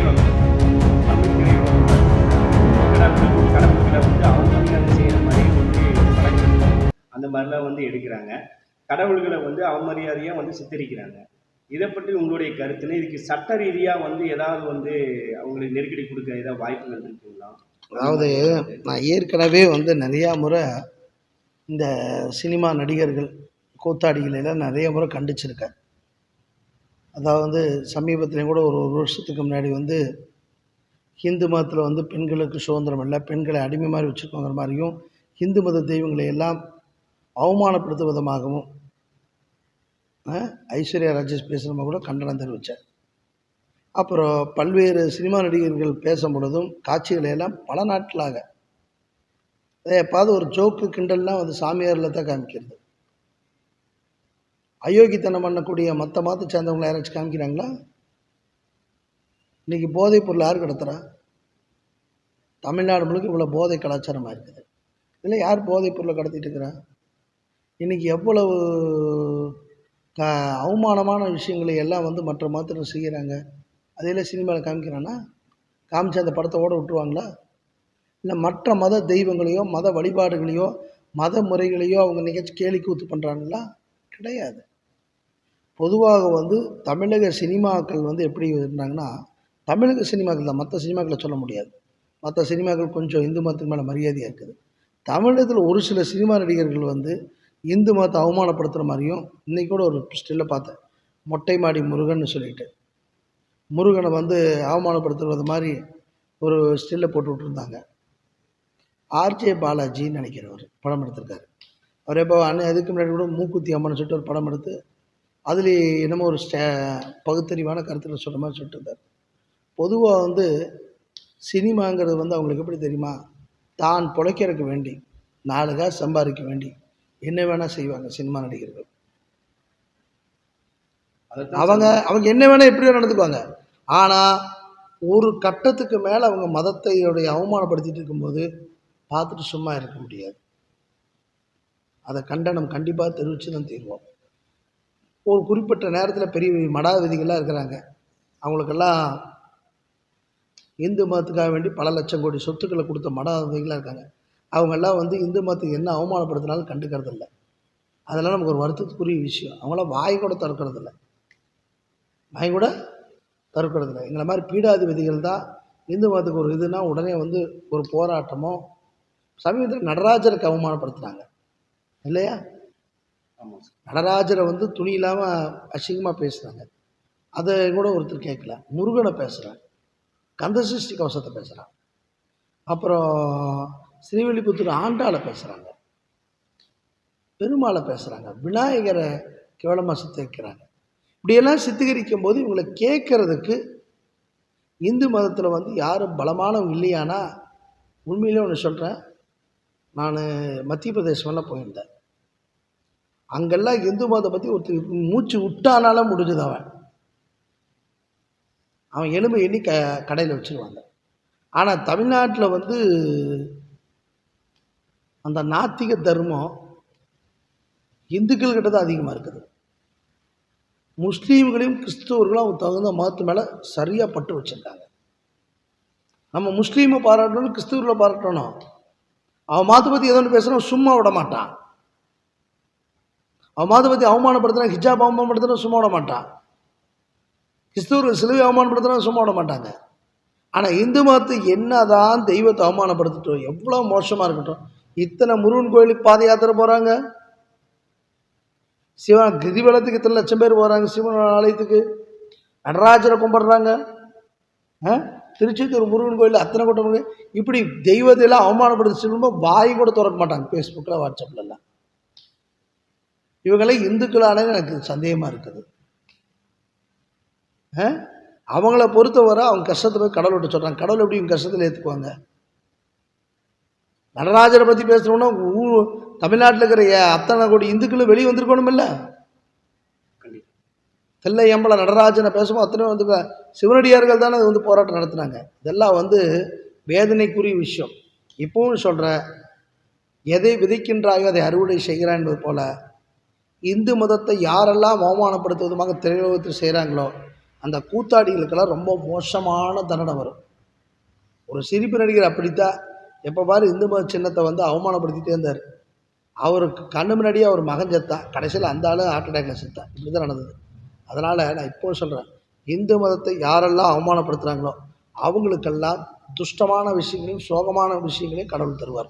தெய்வங்கள் தமிழ் தெய்வங்கள் கடவுள்களை வந்து அவங்க வந்து அதை செய்கிற மாதிரி வந்து பழக்கம் அந்த மாதிரிலாம் வந்து எடுக்கிறாங்க. கடவுள்களை வந்து அவமரியாதையாக வந்து சித்தரிக்கிறாங்க. இதை பற்றி உங்களுடைய கருத்துன்னு, இதுக்கு சட்ட ரீதியாக வந்து ஏதாவது வந்து அவங்களுக்கு நெருக்கடி கொடுக்க ஏதாவது வாய்ப்புகள் இருக்குங்களா? அதாவது நான் ஏற்கனவே வந்து நிறையா முறை இந்த சினிமா நடிகர்கள் கூத்தாடிகளை எல்லாம் நிறைய முறை கண்டிச்சிருக்கேன். அதாவது சமீபத்திலையும் கூட ஒரு வருஷத்துக்கு முன்னாடி வந்து ஹிந்து மதத்தில் வந்து பெண்களுக்கு சுதந்திரம் இல்லை, பெண்களை அடிமை மாதிரி வச்சுருக்கோங்கிற மாதிரியும், ஹிந்து மத தெய்வங்களை எல்லாம் அவமானப்படுத்தும் விதமாகவும் ஐஸ்வர்யா ராஜேஷ் பேசுகிறவங்க கூட கண்டனம் தெரிவித்தேன். அப்புறம் பல்வேறு சினிமா நடிகர்கள் பேசும் பொழுதும் காட்சிகளை எல்லாம் பல நாட்களாக எப்பாவது ஒரு ஜோக்கு கிண்டல்லாம் வந்து சாமியாரில் தான் காமிக்கிறது. அயோக்கித்தனம் பண்ணக்கூடிய மற்ற மதத்தை சேர்ந்தவங்களை யாராச்சும் காமிக்கிறாங்களா? இன்றைக்கி போதைப் பொருள் யார் கடத்துறா? தமிழ்நாடு முழுக்க இவ்வளோ போதை கலாச்சாரமாக இருக்குது. இதில் யார் போதைப் பொருளை கடத்திட்டு இருக்கிறா? இன்றைக்கி எவ்வளவு அவமானமான விஷயங்களை எல்லாம் வந்து மற்ற மதத்தினர் செய்கிறாங்க. அதையெல்லாம் சினிமாவில் காமிக்கிறான்னா காமிச்சு அந்த படத்தை ஓட விட்டுருவாங்களா? இல்லை மற்ற மத தெய்வங்களையோ மத வழிபாடுகளையோ மத முறைகளையோ அவங்க நிகழ்ச்சி கேலி கூத்து பண்ணுறாங்களா? கிடையாது. பொதுவாக வந்து தமிழக சினிமாக்கள் வந்து எப்படி இருந்தாங்கன்னா, தமிழக சினிமாக்கள் தான், மற்ற சினிமாக்களை சொல்ல முடியாது. மற்ற சினிமாக்கள் கொஞ்சம் இந்து மதத்துக்கு மேலே மரியாதையாக இருக்குது. தமிழகத்தில் ஒரு சில சினிமா நடிகர்கள் வந்து இந்து மதத்தை அவமானப்படுத்துகிற மாதிரியும், இன்றைக்கி கூட ஒரு ஸ்டில்லை பார்த்தேன், மொட்டை மாடி முருகன் சொல்லிட்டு முருகனை வந்து அவமானப்படுத்துறது மாதிரி ஒரு ஸ்டில்லை போட்டு விட்டுருந்தாங்க. ஆர்ஜே பாலாஜின்னு நினைக்கிறவர் படம் எடுத்திருக்காரு. அவர் எப்போ அதுக்கு முன்னாடி கூட மூக்குத்தி அம்மன் சொல்லிட்டு ஒரு படம் எடுத்து அதில் என்னமோ ஒரு பகுத்தறிவான கருத்தில் சொல்கிற மாதிரி சொல்லிட்டு இருந்தார். பொதுவாக வந்து சினிமாங்கிறது வந்து அவங்களுக்கு எப்படி தெரியுமா, தான் பிழைக்கிறதுக்கு வேண்டி 4 காசு சம்பாதிக்க வேண்டி என்ன வேணால் செய்வாங்க சினிமா நடிகர்கள். அவங்க என்ன வேணால் எப்படி வேணால் நடந்துக்குவாங்க. ஆனால் ஒரு கட்டத்துக்கு மேலே அவங்க மதத்தையுடைய அவமானப்படுத்திட்டு இருக்கும்போது பார்த்துட்டு சும்மா இருக்க முடியாது. அதை கண்டனம் கண்டிப்பாக தெரிவித்து தான் தீர்வோம். ஒரு குறிப்பிட்ட நேரத்தில் பெரிய மடாதிபதிகள்லாம் இருக்கிறாங்க. அவங்களுக்கெல்லாம் இந்து மதத்துக்காக வேண்டி பல லட்சம் கோடி சொத்துக்களை கொடுத்த மடாதிபதிகளாக இருக்காங்க. அவங்கெல்லாம் வந்து இந்து மதத்துக்கு என்ன அவமானப்படுத்தினாலும் கண்டுக்கிறதில்ல. அதெல்லாம் நமக்கு ஒரு வருத்தத்துக்குரிய விஷயம். அவங்களாம் வாய் கூட திறக்கிறதில்ல, எங்களை மாதிரி பீடாதிபதிகள் தான் இந்து மதத்துக்கு ஒரு இதுனா உடனே வந்து ஒரு போராட்டமோ. சமீபத்தில் நடராஜருக்கு அவமானப்படுத்துனாங்க இல்லையா? நடராஜரை வந்து துணி இல்லாமல் அசிங்கமாக பேசுகிறாங்க. அதை கூட ஒருத்தர் கேட்கல. முருகனை பேசுகிறாங்க, கந்தசஷ்டி கவசத்தை பேசுகிறாங்க, அப்புறம் ஸ்ரீவில்லிபுத்தூர் ஆண்டாளை பேசுகிறாங்க, பெருமாளை பேசுகிறாங்க, விநாயகரை கேவலமாக சித்தரிக்கிறாங்க. இப்படியெல்லாம் சித்தரிக்கும் போது இவங்களை கேட்கறதுக்கு இந்து மதத்தில் வந்து யாரும் பலமானவங்க இல்லையானா, உண்மையிலே ஒன்று சொல்கிறேன், நான் மத்திய பிரதேசமெல்லாம் போயிருந்தேன். அங்கெல்லாம் இந்து மதத்தை பற்றி ஒருத்தர் மூச்சு விட்டானாலும் முடிஞ்சது. அவன் எலும்பை எண்ணி கடையில் வச்சுருவாங்க. ஆனால் தமிழ்நாட்டில் வந்து அந்த நாத்திக தர்மம் இந்துக்கள்கிட்ட தான் அதிகமாக இருக்குது. முஸ்லீம்களையும் கிறிஸ்தவர்களும் அவங்க தகுந்த மதத்து மேலே சரியாக பட்டு வச்சுருக்காங்க. நம்ம முஸ்லீமை பாராட்டணும், கிறிஸ்தவர்களை பாராட்டணும். அவன் மதத்தை பற்றி எதோ ஒன்று பேசுகிறோம் சும்மா விட மாட்டான். அவன் மதத்தை பற்றி அவமானப்படுத்துனா, ஹிஜாப் அவமானப்படுத்துனா சும்மா விட மாட்டான். கிறிஸ்தவர்கள் சிலுவை அவமானப்படுத்துனா சும்மா விட மாட்டாங்க. ஆனால் இந்து மதத்தை என்னதான் தெய்வத்தை அவமானப்படுத்திட்டோம், எவ்வளோ மோசமாக இருக்கட்டும், இத்தனை முருகன் கோயிலுக்கு பாத யாத்திரை போகிறாங்க, சிவன் கிரிவலத்துக்கு இத்தனை லட்சம் பேர் போகிறாங்க, சிவன் ஆலயத்துக்கு நடராஜரை கும்பிட்றாங்க, திருச்செந்தூர் முருகன் கோயில் அத்தனை கூட்டம். இப்படி தெய்வத்தையெல்லாம் அவமானப்படுத்தி சொல்லும்போது வாய் கூட திறக்க மாட்டாங்க ஃபேஸ்புக்கில் வாட்ஸ்அப்லலாம். இவங்களே இந்துக்களானே எனக்கு சந்தேகமாக இருக்குது. அவங்கள பொறுத்தவரை அவங்க கஷ்டத்தை போய் கடவுள்கிட்ட சொல்கிறாங்க. கடவுள் எப்படி இவங்க கஷ்டத்தில் ஏற்றுக்குவாங்க? நடராஜரை பற்றி பேசணுன்னா தமிழ்நாட்டில் இருக்கிற அத்தனை கோடி இந்துக்களும் வெளியே வந்திருக்கணும் இல்லை? தெல்லை எம்பளை நடராஜனை பேசும்போது அத்தனை வந்து சிவனடியார்கள் தானே வந்து போராட்டம் நடத்துனாங்க. இதெல்லாம் வந்து வேதனைக்குரிய விஷயம். இப்பவும் சொல்கிறேன், எதை விதைக்கின்றாயோ அதை அறுவடை செய்கிறான் என்பது போல் இந்து மதத்தை யாரெல்லாம் அவமானப்படுத்துவதுமாக திரையுலகத்தில் செய்கிறாங்களோ அந்த கூத்தாடிகளுக்கெல்லாம் ரொம்ப மோசமான தண்டனை வரும். ஒரு சிரிப்பு நடிகர் அப்படித்தான், எப்போ பாரு இந்து மத சின்னத்தை வந்து அவமானப்படுத்திட்டே இருந்தார். அவருக்கு கண்ணு முன்னாடியே அவர் மகன் செத்தான், கடைசியில் அந்த ஆளு ஹார்ட் அட்டாக்ல செத்தான். இப்படி தான் நடந்தது. அதனால் நான் இப்போ சொல்கிறேன், இந்து மதத்தை யாரெல்லாம் அவமானப்படுத்துகிறாங்களோ அவங்களுக்கெல்லாம் துஷ்டமான விஷயங்களையும் சோகமான விஷயங்களையும் கடவுள் தருவார்.